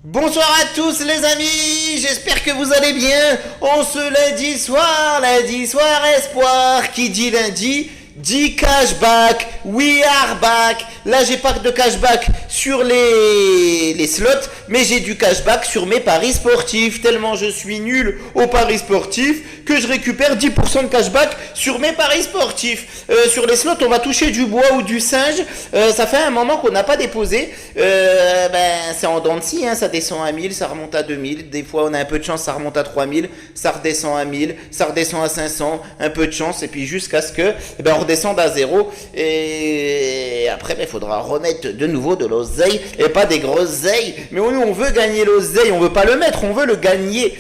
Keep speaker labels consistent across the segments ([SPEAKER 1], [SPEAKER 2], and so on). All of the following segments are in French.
[SPEAKER 1] Bonsoir à tous les amis, j'espère que vous allez bien. On se lundi soir espoir. Qui dit lundi dit cashback. We are back. Là j'ai pas de cashback sur les slots, mais j'ai du cashback sur mes paris sportifs. Tellement je suis nul aux paris sportifs que je récupère 10% de cashback sur mes paris sportifs. Sur les slots on va toucher du bois ou du singe. Ça fait un moment qu'on n'a pas déposé. C'est en dents de scie, hein. Ça descend à 1000, ça remonte à 2000. Des fois on a un peu de chance, ça remonte à 3000. Ça redescend à 1000, ça redescend à 500. Un peu de chance et puis jusqu'à ce que on redescende à zéro. Et après il faudra remettre de nouveau de l'oseille et pas des groseilles. Mais nous on veut gagner l'oseille, on veut pas le mettre, on veut le gagner.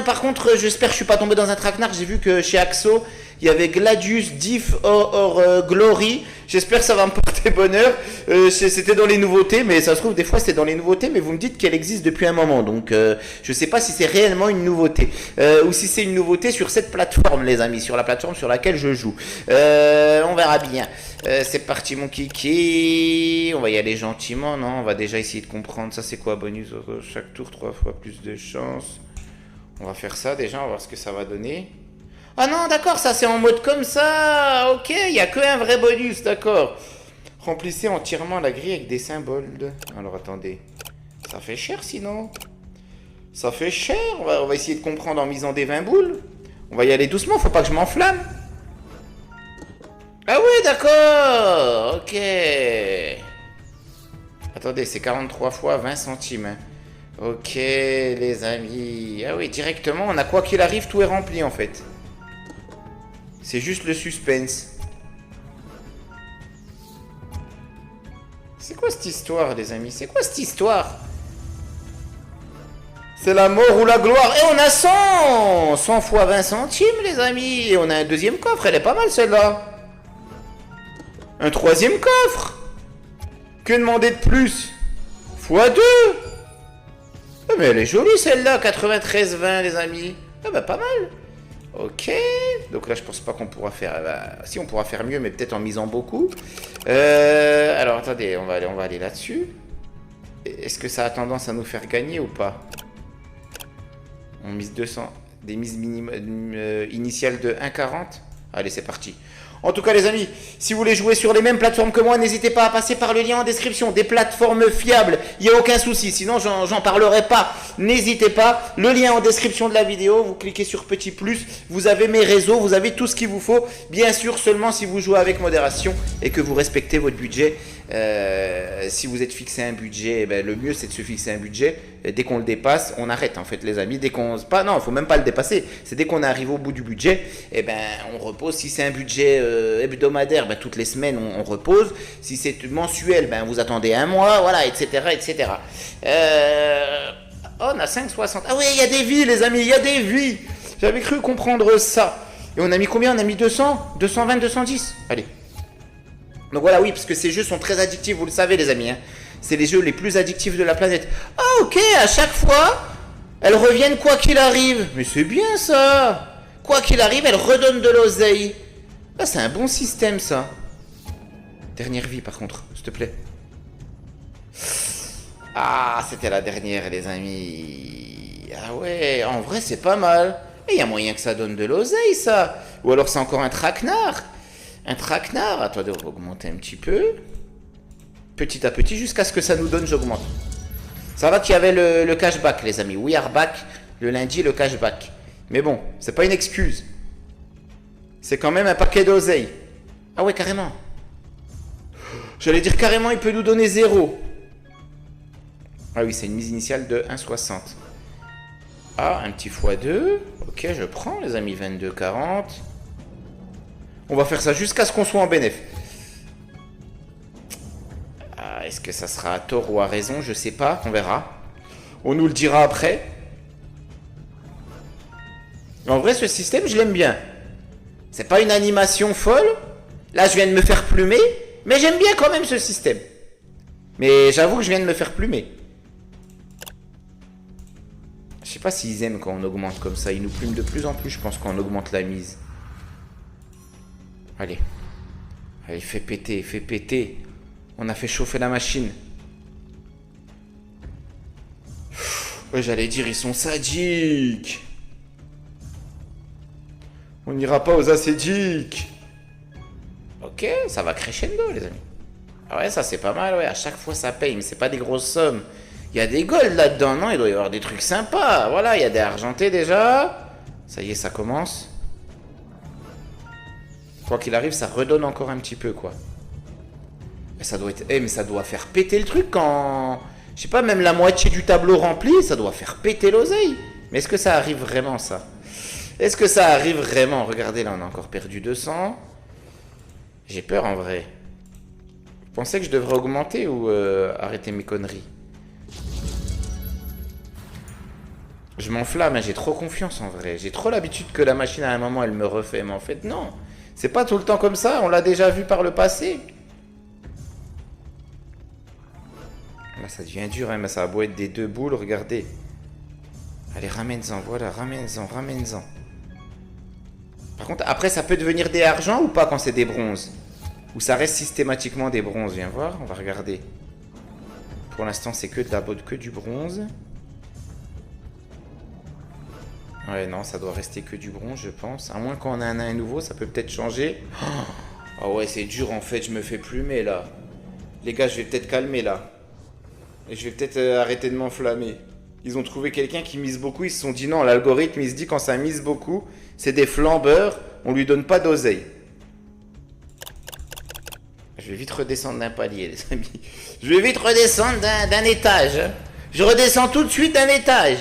[SPEAKER 1] Par contre j'espère que je suis pas tombé dans un traquenard. J'ai vu que chez Axo il y avait Gladius Diff or Glory. J'espère que ça va me porter bonheur. C'était dans les nouveautés, mais ça se trouve des fois c'est dans les nouveautés, mais vous me dites qu'elle existe depuis un moment. Donc je sais pas si c'est réellement une nouveauté. Ou si c'est une nouveauté sur cette plateforme, les amis, sur la plateforme sur laquelle je joue. On verra bien. C'est parti mon kiki. On va y aller gentiment, non? On va déjà essayer de comprendre. Ça c'est quoi? Bonus chaque tour, 3 fois plus de chance. On va faire ça déjà, on va voir ce que ça va donner. Ah non, d'accord, ça c'est en mode comme ça. Ok, il n'y a que un vrai bonus, d'accord. Remplissez entièrement la grille avec des symboles. Alors attendez, ça fait cher sinon. Ça fait cher, on va essayer de comprendre en misant des 20 boules. On va y aller doucement, faut pas que je m'enflamme. Ah oui, d'accord, ok. Attendez, c'est 43 fois 20 centimes. Hein. Ok, les amis. Ah oui, directement, on a quoi qu'il arrive, tout est rempli en fait. C'est juste le suspense. C'est quoi cette histoire, les amis? C'est quoi cette histoire? C'est la mort ou la gloire. Et on a 100 100 fois 20 centimes, les amis. Et on a un deuxième coffre. Elle est pas mal, celle-là. Un troisième coffre. Que demander de plus? Fois 2. Ah, mais elle est jolie, celle-là. 93,20, les amis. Ah bah, pas mal. Ok, donc là je pense pas qu'on pourra faire... si on pourra faire mieux, mais peut-être en misant beaucoup. Alors attendez, on va aller là-dessus. Est-ce que ça a tendance à nous faire gagner ou pas? On mise 200, des mises initiales de 1,40. Allez, c'est parti. En tout cas les amis, si vous voulez jouer sur les mêmes plateformes que moi, n'hésitez pas à passer par le lien en description. Des plateformes fiables, il n'y a aucun souci, sinon j'en parlerai pas. N'hésitez pas, le lien en description de la vidéo, vous cliquez sur petit plus, vous avez mes réseaux, vous avez tout ce qu'il vous faut. Bien sûr seulement si vous jouez avec modération et que vous respectez votre budget. Si vous êtes fixé un budget, le mieux c'est de se fixer un budget. Dès qu'on le dépasse, on arrête en fait les amis. Dès qu'on non, il faut même pas le dépasser. C'est dès qu'on arrive au bout du budget, on repose. Si c'est un budget hebdomadaire, toutes les semaines on repose. Si c'est mensuel, vous attendez un mois, voilà, etc., etc. On a 5,60. Ah oui, il y a des vies les amis, il y a des vies. J'avais cru comprendre ça. Et on a mis combien? On a mis 200, 220, 210. Allez. Donc voilà, oui, parce que ces jeux sont très addictifs, vous le savez les amis. Hein. C'est les jeux les plus addictifs de la planète. Ah ok, à chaque fois, elles reviennent quoi qu'il arrive. Mais c'est bien ça. Quoi qu'il arrive, elles redonnent de l'oseille. Ah, c'est un bon système ça. Dernière vie par contre, s'il te plaît. Ah, c'était la dernière les amis. Ah ouais, en vrai c'est pas mal. Et il y a moyen que ça donne de l'oseille ça. Ou alors c'est encore un traquenard. Un traquenard. Attendez, on va augmenter un petit peu. Petit à petit, jusqu'à ce que ça nous donne, j'augmente. Ça va qu'il y avait le cashback, les amis. We are back. Le lundi, le cashback. Mais bon, c'est pas une excuse. C'est quand même un paquet d'oseille. Ah ouais, carrément. J'allais dire carrément, il peut nous donner 0. Ah oui, c'est une mise initiale de 1,60. Ah, un petit x2. Ok, je prends, les amis. 22,40. On va faire ça jusqu'à ce qu'on soit en bénéf. Ah, est-ce que ça sera à tort ou à raison? Je sais pas, on verra. On nous le dira après. En vrai, ce système, je l'aime bien. C'est pas une animation folle. Là, je viens de me faire plumer. Mais j'aime bien quand même ce système. Mais j'avoue que je viens de me faire plumer. Je sais pas s'ils aiment quand on augmente comme ça. Ils nous plument de plus en plus, je pense, quand on augmente la mise. Allez. Allez, fais péter, fais péter. On a fait chauffer la machine. Ouais, j'allais dire, ils sont sadiques. On n'ira pas aux ascédiques. Ok, ça va crescendo, les amis. Ah ouais, ça c'est pas mal, ouais. À chaque fois ça paye, mais c'est pas des grosses sommes. Il y a des golds là-dedans, non? Il doit y avoir des trucs sympas. Voilà, il y a des argentés déjà. Ça y est, ça commence. Quoi qu'il arrive, ça redonne encore un petit peu, quoi. Mais ça doit être... mais ça doit faire péter le truc quand... Je sais pas, même la moitié du tableau rempli, ça doit faire péter l'oseille. Mais est-ce que ça arrive vraiment, ça? Est-ce que ça arrive vraiment? Regardez, là, on a encore perdu 200. J'ai peur, en vrai. Vous pensez que je devrais augmenter ou arrêter mes conneries? Je m'enflamme, hein, j'ai trop confiance, en vrai. J'ai trop l'habitude que la machine, à un moment, elle me refait. Mais en fait, non. C'est pas tout le temps comme ça. On l'a déjà vu par le passé. Là, ça devient dur, hein, mais ça va beau être des 2 boules, regardez. Allez, ramène-en, voilà, ramène-en, ramène-en. Par contre, après, ça peut devenir des argents ou pas quand c'est des bronzes? Ou ça reste systématiquement des bronzes? Viens voir, on va regarder. Pour l'instant, c'est que de la que du bronze. Ouais, non, ça doit rester que du bronze, je pense. À moins qu'on ait un nouveau, ça peut peut-être changer. Oh ouais, c'est dur, en fait, je me fais plumer, là. Les gars, je vais peut-être calmer, là. Et je vais peut-être arrêter de m'enflammer. Ils ont trouvé quelqu'un qui mise beaucoup, ils se sont dit non, l'algorithme, il se dit quand ça mise beaucoup, c'est des flambeurs, on lui donne pas d'oseille. Je vais vite redescendre d'un palier, les amis. Je vais vite redescendre d'un étage. Je redescends tout de suite d'un étage.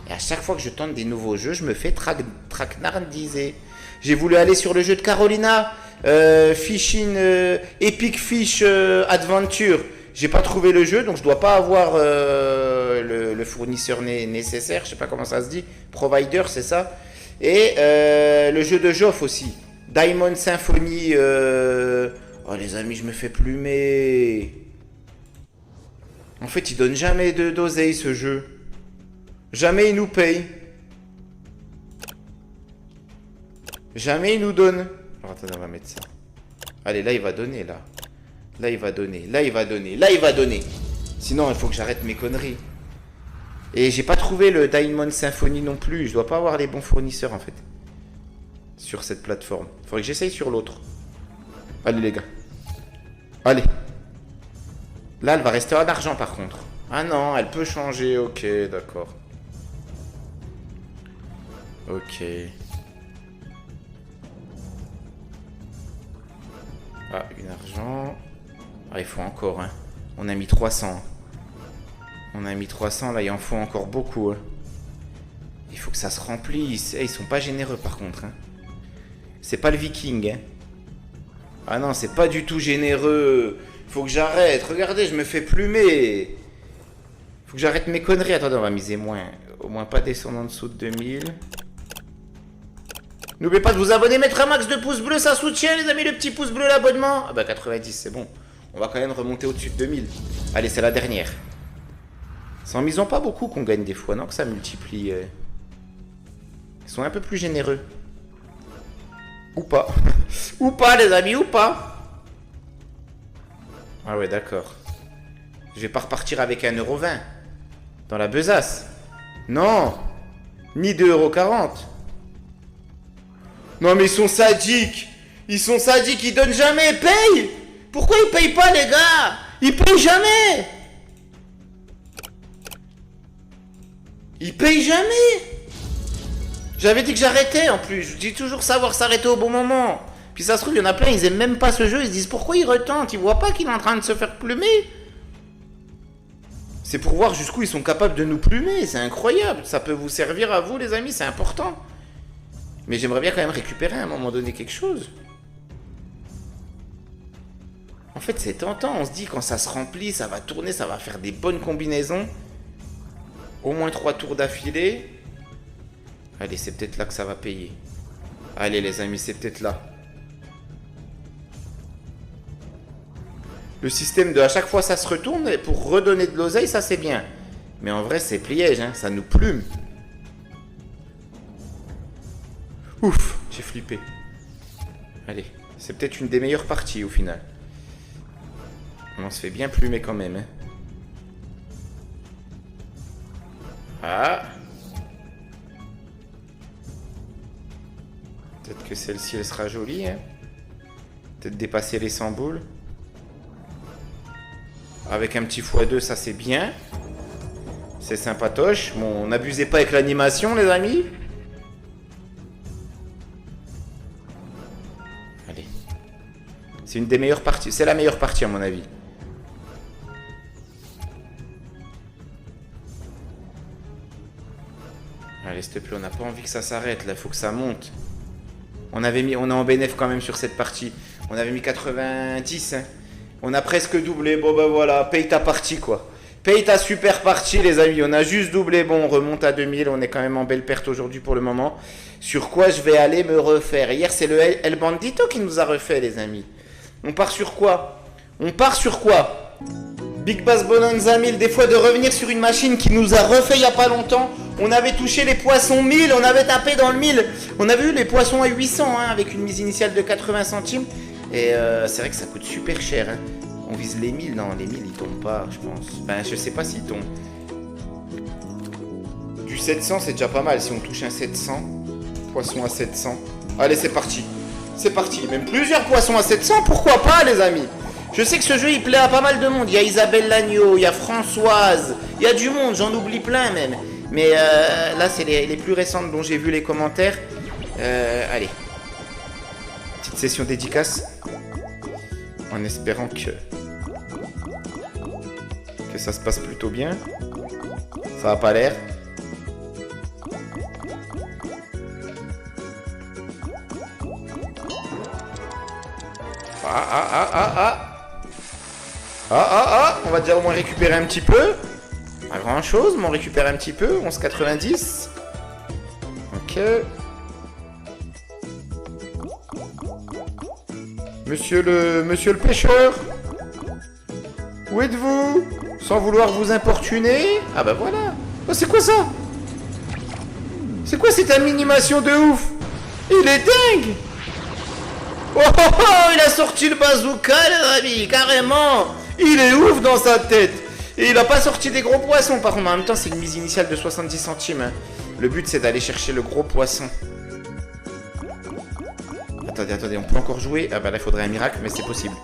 [SPEAKER 1] Et à chaque fois que je tente des nouveaux jeux, je me fais traquenardiser. J'ai voulu aller sur le jeu de Carolina, Fishing, Epic Fish Adventure. J'ai pas trouvé le jeu, donc je dois pas avoir le fournisseur nécessaire. Je sais pas comment ça se dit. Provider, c'est ça. Et le jeu de Joff aussi. Diamond Symphony. Oh les amis, je me fais plumer. En fait, il donne jamais d'oseille ce jeu. Jamais il nous paye. Jamais il nous donne. Alors, attendez, on va mettre ça. Allez, là il va donner, là. Là il va donner, là il va donner, là il va donner. Sinon il faut que j'arrête mes conneries. Et j'ai pas trouvé le Diamond Symphony non plus. Je dois pas avoir les bons fournisseurs en fait. Sur cette plateforme. Faudrait que j'essaye sur l'autre. Allez les gars. Allez. Là elle va rester en argent par contre. Ah non, elle peut changer. Ok, d'accord. Ok. Ah, une argent. Ah, il faut encore, hein. On a mis 300. On a mis 300, là, il en faut encore beaucoup. Hein. Il faut que ça se remplisse. Ils sont pas généreux, par contre. Hein. C'est pas le viking, hein. Ah non, c'est pas du tout généreux. Faut que j'arrête. Regardez, je me fais plumer. Faut que j'arrête mes conneries. Attendez, on va miser moins. Au moins pas descendre en dessous de 2000. N'oubliez pas de vous abonner, mettre un max de pouces bleus, ça soutient, les amis, le petit pouce bleu, l'abonnement. Ah bah 90, c'est bon. On va quand même remonter au-dessus de 2000. Allez, c'est la dernière. C'est en misant pas beaucoup qu'on gagne des fois, non? Que ça multiplie. Ils sont un peu plus généreux. Ou pas. Ou pas, les amis, ou pas. Ah ouais, d'accord. Je vais pas repartir avec 1,20 € dans la besace. Non. Ni 2,40 €. Non mais ils sont sadiques. Ils sont sadiques, ils donnent jamais, ils payent. Pourquoi ils payent pas les gars? Ils payent jamais. Ils payent jamais. J'avais dit que j'arrêtais en plus. Je dis toujours savoir s'arrêter au bon moment. Puis ça se trouve, il y en a plein, ils aiment même pas ce jeu. Ils se disent pourquoi ils retentent. Ils voient pas qu'il est en train de se faire plumer. C'est pour voir jusqu'où ils sont capables de nous plumer. C'est incroyable. Ça peut vous servir à vous les amis, c'est important. Mais j'aimerais bien quand même récupérer à un moment donné quelque chose. En fait, c'est tentant. On se dit quand ça se remplit, ça va tourner, ça va faire des bonnes combinaisons. Au moins 3 tours d'affilée. Allez, c'est peut-être là que ça va payer. Allez les amis, c'est peut-être là. Le système de à chaque fois ça se retourne pour redonner de l'oseille, ça c'est bien. Mais en vrai, c'est piège, hein, ça nous plume. Ouf, j'ai flippé. Allez, c'est peut-être une des meilleures parties au final. On se fait bien plumer quand même. Hein. Ah. Peut-être que celle-ci, elle sera jolie, hein. Peut-être dépasser les 100 boules. Avec un petit x2, ça c'est bien. C'est sympatoche. Bon, n'abusez pas avec l'animation, les amis. Allez. C'est une des meilleures parties. C'est la meilleure partie, à mon avis. Allez, s'il te plaît, on n'a pas envie que ça s'arrête, là. Il faut que ça monte. On est en bénéf quand même sur cette partie. On avait mis 90, hein. On a presque doublé. Bon, ben voilà, paye ta partie, quoi. Paye ta super partie, les amis. On a juste doublé. Bon, on remonte à 2000. On est quand même en belle perte aujourd'hui pour le moment. Sur quoi je vais aller me refaire? Hier, c'est le El Bandito qui nous a refait, les amis. On part sur quoi? On part sur quoi? Big Bass Bonanza 1000. Des fois, de revenir sur une machine qui nous a refait il n'y a pas longtemps. On avait touché les poissons 1000. On avait tapé dans le 1000. On avait eu les poissons à 800, hein, avec une mise initiale de 80 centimes. Et c'est vrai que ça coûte super cher, hein. On vise les 1000, non, les 1000 ils tombent pas, je pense. Enfin, je sais pas s'ils tombent. Du 700, c'est déjà pas mal. Si on touche un 700, poisson à 700. Allez, c'est parti. C'est parti. Même plusieurs poissons à 700, pourquoi pas, les amis? Je sais que ce jeu, il plaît à pas mal de monde. Il y a Isabelle Lagneau, il y a Françoise, il y a du monde, j'en oublie plein même. Mais là, c'est les plus récentes dont j'ai vu les commentaires. Allez. Petite session dédicace. En espérant que ça se passe plutôt bien. Ça a pas l'air. On va déjà au moins récupérer un petit peu. Pas grand chose, mais on récupère un petit peu. 11,90. Ok. Monsieur le pêcheur, où êtes-vous? Sans vouloir vous importuner. Ah bah voilà. Oh, c'est quoi ça? C'est quoi cette animation de ouf? Il est dingue. Oh, oh, oh, il a sorti le bazooka, les amis, carrément. Il est ouf dans sa tête. Et il a pas sorti des gros poissons, par contre. En même temps, c'est une mise initiale de 70 centimes. Hein. Le but, c'est d'aller chercher le gros poisson. Attendez, on peut encore jouer. Ah bah là, il faudrait un miracle, mais c'est possible.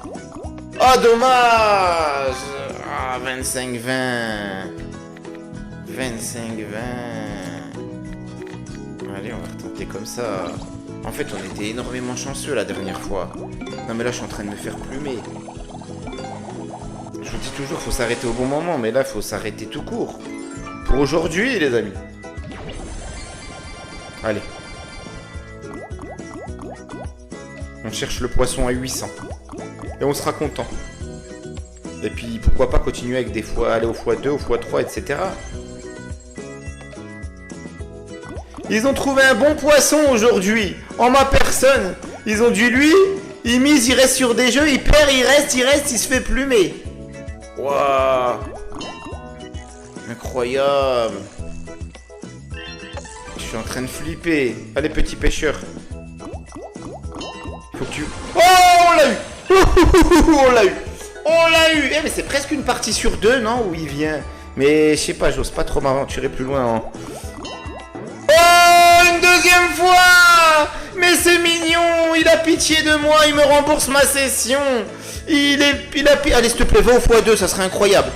[SPEAKER 1] Oh, dommage. Ah, 25-20. 25-20. Allez, on va retenter comme ça. En fait, on était énormément chanceux la dernière fois. Non, mais là, je suis en train de me faire plumer. Je vous dis toujours, faut s'arrêter au bon moment. Mais là, faut s'arrêter tout court. Pour aujourd'hui, les amis. Allez. On cherche le poisson à 800. Et on sera content. Et puis, pourquoi pas continuer avec des fois, aller au x2, au x3, etc. Ils ont trouvé un bon poisson aujourd'hui. En ma personne. Ils ont dit lui, il mise, il reste sur des jeux, il perd, il reste, il se fait plumer. Waouh. Incroyable. Je suis en train de flipper. Allez, petit pêcheur. Faut que tu... Oh, on l'a eu. On l'a eu. On l'a eu. Eh, mais c'est presque une partie sur deux, non? Où il vient. Mais je sais pas, j'ose pas trop m'aventurer plus loin. Hein. Oh, une deuxième fois. Mais c'est mignon. Il a pitié de moi. Il me rembourse ma session. Il a... Allez, s'il te plaît, va au x2, ça serait incroyable.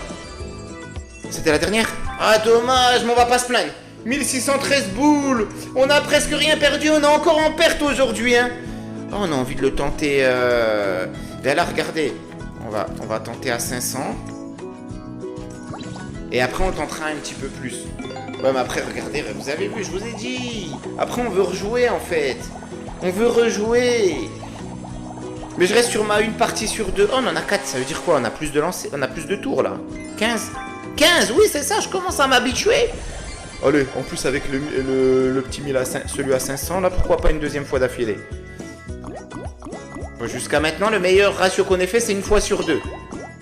[SPEAKER 1] C'était la dernière? Ah, dommage, mais on va pas se plaindre. 1613 boules. On a presque rien perdu. On est encore en perte aujourd'hui, hein. Oh, on a envie de le tenter. Ben là, regardez. On va tenter à 500. Et après, on tentera un petit peu plus. Ouais, mais après, regardez, vous avez vu, je vous ai dit. Après, on veut rejouer, en fait. On veut rejouer. Mais je reste sur une partie sur deux. Oh, on en a 4. Ça veut dire quoi? On a plus de lancers. On a plus de tours, là. 15. 15, oui, c'est ça. Je commence à m'habituer. Allez, en plus, avec le petit 1000 celui à 500, là, pourquoi pas une deuxième fois d'affilée? Jusqu'à maintenant, le meilleur ratio qu'on ait fait, c'est une fois sur deux.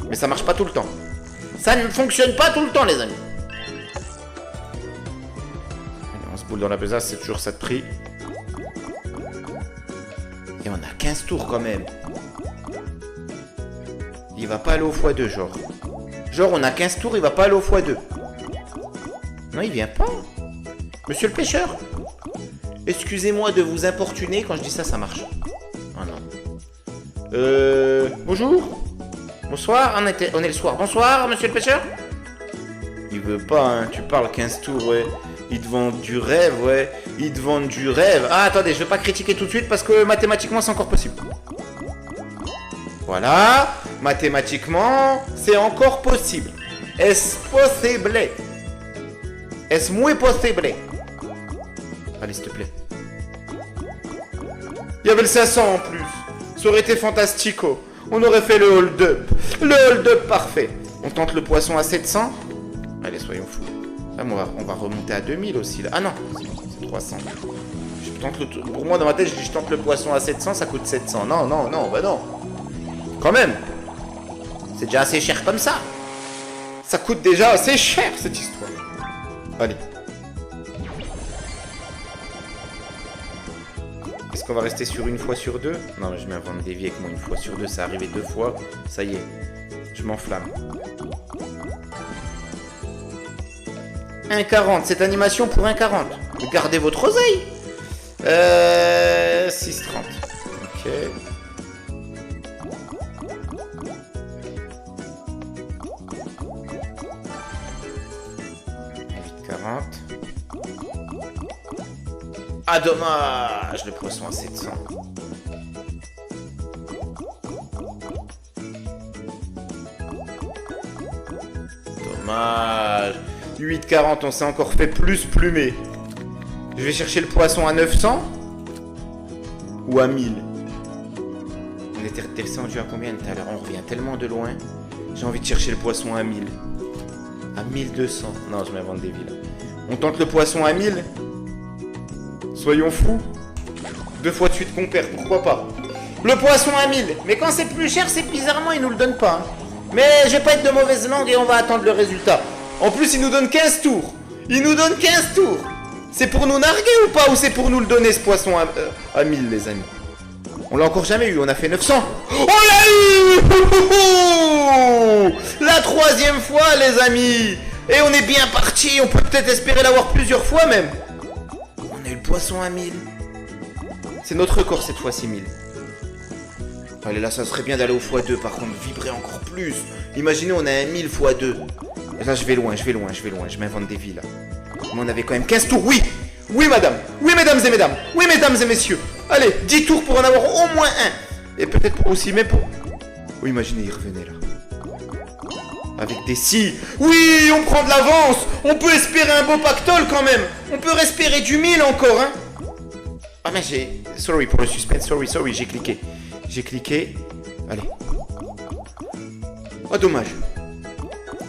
[SPEAKER 1] Mais ça marche pas tout le temps. Ça ne fonctionne pas tout le temps, les amis. On se boule dans la besace, c'est toujours ça de prix. Et on a 15 tours quand même. Il va pas aller au x2, genre. Genre, on a 15 tours, il va pas aller au x2. Non, il vient pas. Monsieur le pêcheur. Excusez-moi de vous importuner. Quand je dis ça, ça marche. Ah non. Bonjour. Bonsoir. On est le soir. Bonsoir, monsieur le pêcheur. Il veut pas, hein. Tu parles 15 tours, ouais. Ils te vendent du rêve, ouais. Ils te vendent du rêve. Ah, attendez, je vais pas critiquer tout de suite parce que mathématiquement, c'est encore possible. Voilà. Mathématiquement, c'est encore possible. Es posible. Es muy posible. Allez, s'il te plaît. Il y avait le 500 en plus. Ça aurait été fantastico. On aurait fait le hold-up. Le hold-up parfait. On tente le poisson à 700. Allez, soyons fous. Là, on va remonter à 2000 aussi. Là. Ah non, c'est 300. Pour moi, dans ma tête, je tente le poisson à 700, ça coûte 700. Non, non, non, bah non. Quand même. C'est déjà assez cher comme ça. Ça coûte déjà assez cher, cette histoire. Allez. Est-ce qu'on va rester sur une fois sur deux? Non, mais je m'invente des vies avec moi. Une fois sur deux, ça arrivé 2 fois. Ça y est. Je m'enflamme. 1,40. Cette animation pour 1,40. Gardez votre oseille. 6,30. Ok. 8,40. Ah, dommage. Le poisson à 700. Dommage. 8,40, on s'est encore fait plus plumer. Je vais chercher le poisson à 900 ou à 1000. On était descendu à combien tout à l'heure? On revient tellement de loin. J'ai envie de chercher le poisson à 1000. À 1200. Non, je m'invente des villes. On tente le poisson à 1000. Soyons fous. 2 fois de suite qu'on perd, pourquoi pas? Le poisson à 1000. Mais quand c'est plus cher, c'est bizarrement, ils nous le donnent pas. Hein. Mais je vais pas être de mauvaise langue et on va attendre le résultat. En plus, il nous donne 15 tours. Il nous donne 15 tours. C'est pour nous narguer ou pas? Ou c'est pour nous le donner, ce poisson à 1000, les amis? On l'a encore jamais eu. On a fait 900. On l'a eu! La 3e fois, les amis. Et on est bien parti. On peut peut-être espérer l'avoir plusieurs fois, même. On a eu le poisson à 1000. C'est notre record, cette fois-ci, 1000. Allez, là, ça serait bien d'aller au x2, par contre. Vibrer encore plus. Imaginez, on a un 1000 x2. Là, je vais loin. Je m'invente des vies, là. Mais on avait quand même 15 tours, oui. Oui, madame. Oui, mesdames et mesdames. Oui, mesdames et messieurs. Allez, 10 tours pour en avoir au moins un. Et peut-être aussi, mais pour... Oui, imaginez, il revenait, là. Avec des scies. Oui, on prend de l'avance. On peut espérer un beau pactole, quand même. On peut espérer du 1000 encore, hein. Ah, mais j'ai... Sorry pour le suspense. Sorry, j'ai cliqué. Allez. Oh, dommage.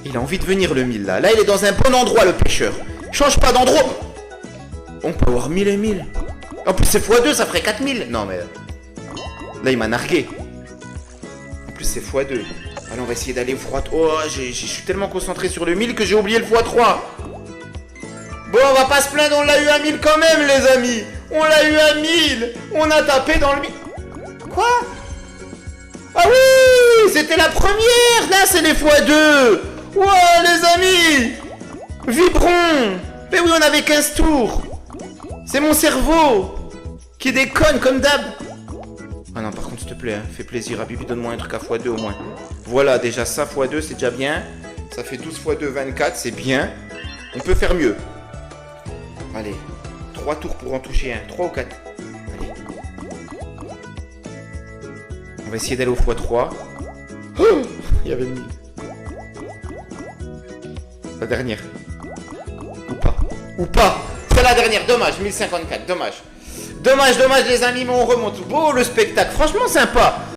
[SPEAKER 1] Il a envie de venir, le 1000, là. Là, il est dans un bon endroit, le pêcheur. Change pas d'endroit. On peut avoir 1000 et 1000. En plus, c'est x2, ça ferait 4000. Non, mais... Là, il m'a nargué. En plus, c'est x2. Allez, on va essayer d'aller au x3. Oh, je suis tellement concentré sur le 1000 que j'ai oublié le x3. Bon, on va pas se plaindre, on l'a eu à 1000 quand même, les amis. On l'a eu à 1000. On a tapé dans le 1000. Quoi? Ah oui, c'était la première. Là, c'est les x2. Wow, les amis. Vibrons. Mais oui, on avait 15 tours. C'est mon cerveau qui déconne comme d'hab. Ah non, par contre, s'il te plaît, hein, fais plaisir à Bibi, donne-moi un truc à x2 au moins. Voilà, déjà ça, x2, c'est déjà bien. Ça fait 12 x2, 24, c'est bien. On peut faire mieux. Allez, 3 tours pour en toucher un. 3 ou 4. Allez. On va essayer d'aller au x3. Oh, il y avait 1000. La dernière. Ou pas. C'est la dernière. Dommage. 1054. Dommage, les amis, mais on remonte. Beau le spectacle. Franchement, sympa.